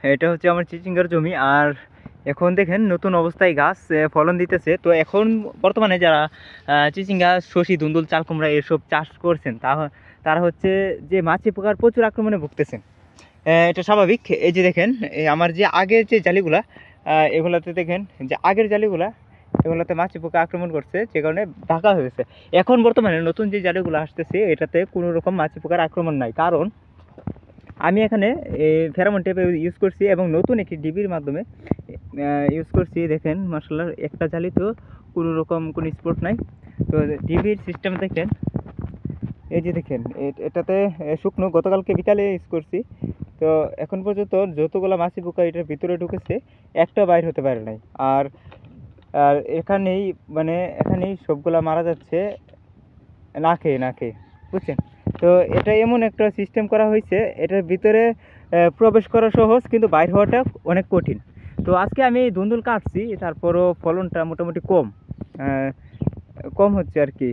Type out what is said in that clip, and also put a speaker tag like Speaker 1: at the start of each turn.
Speaker 1: এটা হচ্ছে আমার চিচিঙ্গার জমি। আর এখন দেখেন নতুন অবস্থায় গাছ ফলন দিতেছে। তো এখন বর্তমানে যারা চিচিঙ্গা, শসি, ধুন্দুল, চাল কুমড়া এসব চাষ করছেন তারা হচ্ছে যে মাছি পোকার প্রচুর আক্রমণে ভুগতেছেন। এটা স্বাভাবিক। এই যে দেখেন, এই আমার যে আগের যে জালিগুলা, এগুলাতে দেখেন যে আগের জালিগুলা, এগুলোতে মাছি পোকা আক্রমণ করছে, যে কারণে ঢাকা হয়েছে। এখন বর্তমানে নতুন যে জালিগুলো আসতেছে এটাতে কোনো রকম মাছি পোকার আক্রমণ নাই, কারণ আমি এখানে ফেরামন টেপ ইউজ করছি এবং নতুন একটি ডিবির মাধ্যমে ইউজ করছি। দেখেন মাশাআল্লাহ, একটা জালিতেও কোনো রকম কোনো স্পট নাই। তো ডিবির সিস্টেম দেখেন, এই যে দেখেন এটাতে শুকনো গতকালকে বিকালে ইউজ করছি। তো এখন পর্যন্ত যতগুলো মাছি পোকা এটার ভিতরে ঢুকেছে একটা বাইর হতে পারে নাই। আর আর এখানেই এখানেই সবগুলা মারা যাচ্ছে না খেয়ে না খেয়ে, বুঝছেন? তো এটা এমন একটা সিস্টেম করা হয়েছে, এটার ভিতরে প্রবেশ করা সহজ কিন্তু বাইর হওয়াটা অনেক কঠিন। তো আজকে আমি ধুন্দুল কাটছি, তারপরও ফলনটা মোটামুটি কম কম হচ্ছে আর কি।